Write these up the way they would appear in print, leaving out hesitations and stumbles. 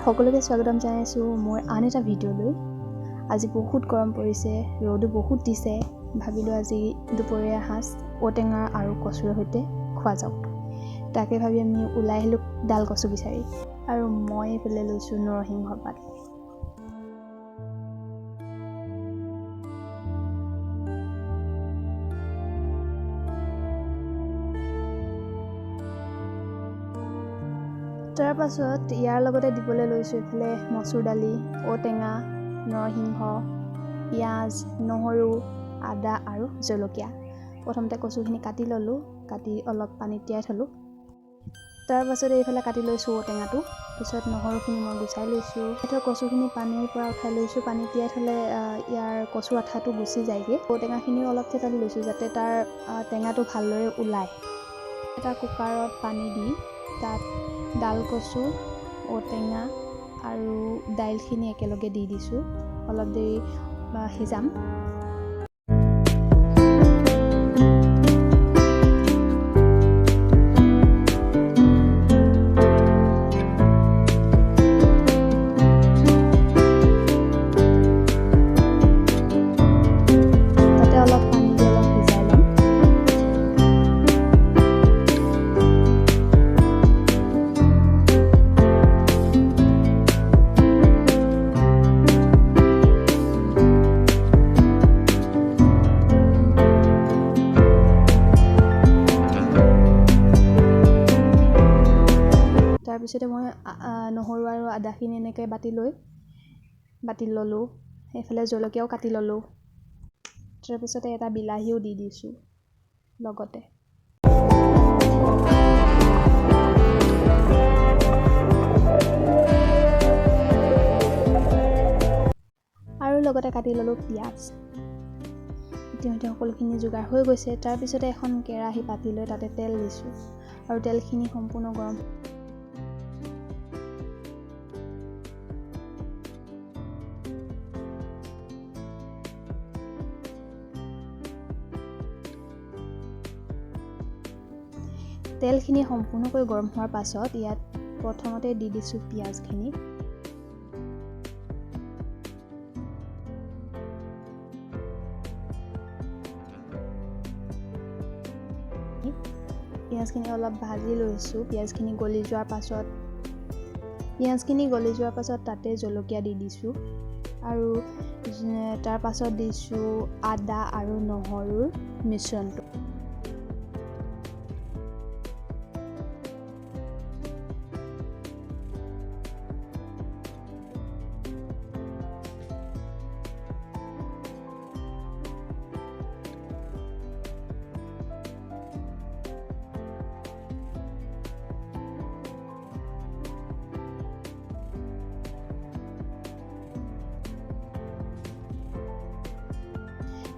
সকলোকে স্বাগতম জনাইছোঁ মোৰ আন এটা ভিডিঅ'লৈ। আজি বহুত গৰম পৰিছে, ৰ'দো বহুত দিছে। ভাবিলোঁ আজি দুপৰীয়া সাঁজ ঔটেঙা আৰু কচুৰ সৈতে খোৱা যাওক। তাকে ভাবি আমি ওলাই আহিলোঁ ডাল কচু বিচাৰি, আৰু মই এইফালে লৈছোঁ নৰসিংহ পাত। তাৰ পাছত ইয়াৰ লগতে দিবলৈ লৈছোঁ এইফালে মচুৰ দালি, ঔটেঙা, নৰসিংহ, পিঁয়াজ, নহৰু, আদা আৰু জলকীয়া। প্ৰথমতে কচুখিনি কাটি ল'লোঁ, কাটি অলপ পানীত তিয়াই থ'লোঁ। তাৰ পাছত এইফালে কাটি লৈছোঁ ঔটেঙাটো, পিছত নহৰুখিনি মই গুচাই লৈছোঁ। এতিয়া কচুখিনি পানীৰ পৰা উঠাই লৈছোঁ। পানীত তিয়াই থ'লে ইয়াৰ কচুৰ আঠাটো গুচি যায়গৈ। ঔটেঙাখিনিও অলপ থেতালি লৈছোঁ যাতে তাৰ টেঙাটো ভালদৰে ওলায়। এটা কুকাৰত পানী দি তাত ডাল কচু, ঔটেঙা আৰু দাইলখিনি একেলগে দি দিছোঁ। অলপ দেৰি সিজাম। তাতে অলপ পানী দি অলপ সিজাই ল'ম। তাৰপিছতে মই নহৰু আৰু আদাখিনি এনেকৈ বাতি ল'লোঁ। এইফালে জলকীয়াও কাটি ল'লোঁ। তাৰপিছতে এটা বিলাহীও দি দিছোঁ লগতে। আৰু লগতে কাটি ল'লোঁ পিঁয়াজ। ইতিমধ্যে সকলোখিনি যোগাৰ হৈ গৈছে। তাৰপিছতে এখন কেৰাহী পাতি লৈ তাতে তেল দিছোঁ, আৰু তেলখিনি সম্পূৰ্ণ গৰম তেলখিনি সম্পূৰ্ণকৈ গৰম হোৱাৰ পাছত ইয়াত প্ৰথমতে দি দিছোঁ পিঁয়াজখিনি। পিঁয়াজখিনি অলপ ভাজি লৈছোঁ। পিঁয়াজখিনি গলি যোৱাৰ পাছত তাতে জলকীয়া দি দিছোঁ, আৰু তাৰ পাছত দিছোঁ আদা আৰু নহৰুৰ মিশ্ৰণটো।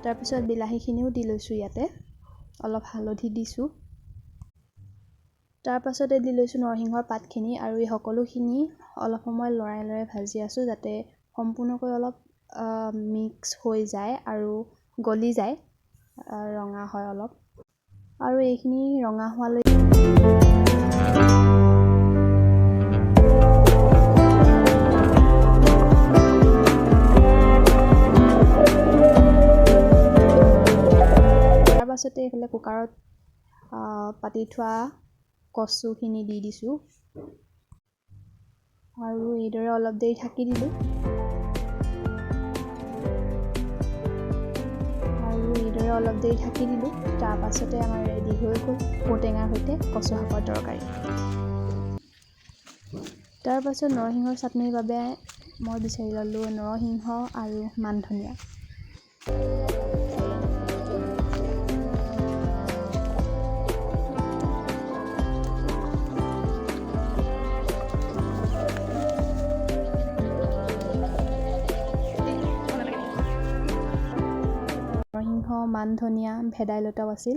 তাৰপিছত বিলাহীখিনিও দি লৈছোঁ ইয়াতে, অলপ হালধি দিছোঁ। তাৰ পাছতে দি লৈছোঁ নৰসিংহৰ পাতখিনি, আৰু এই সকলোখিনি অলপ সময় লৰাই ভাজি আছোঁ যাতে সম্পূৰ্ণকৈ অলপ মিক্স হৈ যায় আৰু গলি যায়, ৰঙা হয় অলপ। আৰু এইখিনি ৰঙা হোৱালৈ তাৰপাছতে এইফালে কুকাৰত পাতি থোৱা কচুখিনি দি দিছোঁ, আৰু এইদৰে অলপ দেৰি ঢাকি দিলোঁ। তাৰ পাছতে আমাৰ ৰেডি হৈ গ'ল ঔটেঙাৰ সৈতে কচু শাকৰ তৰকাৰী। তাৰ পাছত নৰসিংহৰ চাটনিৰ বাবে মই বিচাৰি ল'লোঁ নৰসিংহ আৰু মান ধনিয়া। নৰসিংহ, মান ধনিয়া, ভেদাইলতাও আছিল,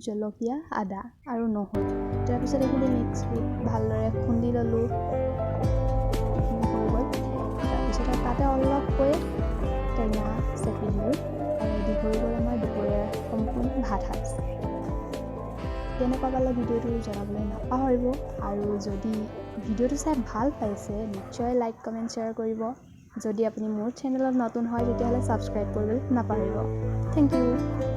জলকীয়া, আদা আৰু নহৰু। তাৰপিছত এইখিনি মিক্স ভালদৰে খুন্দি ল'লোঁ। হৈ গ'ল। তাৰপিছত তাতে অলপকৈ টেঙা চেপি দিলোঁ, আৰু ৰেডি হৈ গ'ল আমাৰ দুপৰীয়াৰ সম্পূৰ্ণ ভাত সাজ। কেনেকুৱা পালে ভিডিঅ'টো জনাবলৈ নাপাহৰিব আৰু যদি ভিডিঅ'টো চাই ভাল পাইছে নিশ্চয় লাইক কমেণ্ট শ্বেয়াৰ কৰিব যদি আপুনি মোৰ চেনেলত নতুন হয় তেতিয়াহ'লে ছাবস্ক্ৰাইব কৰিবলৈ নাপাহৰিব থেংক ইউ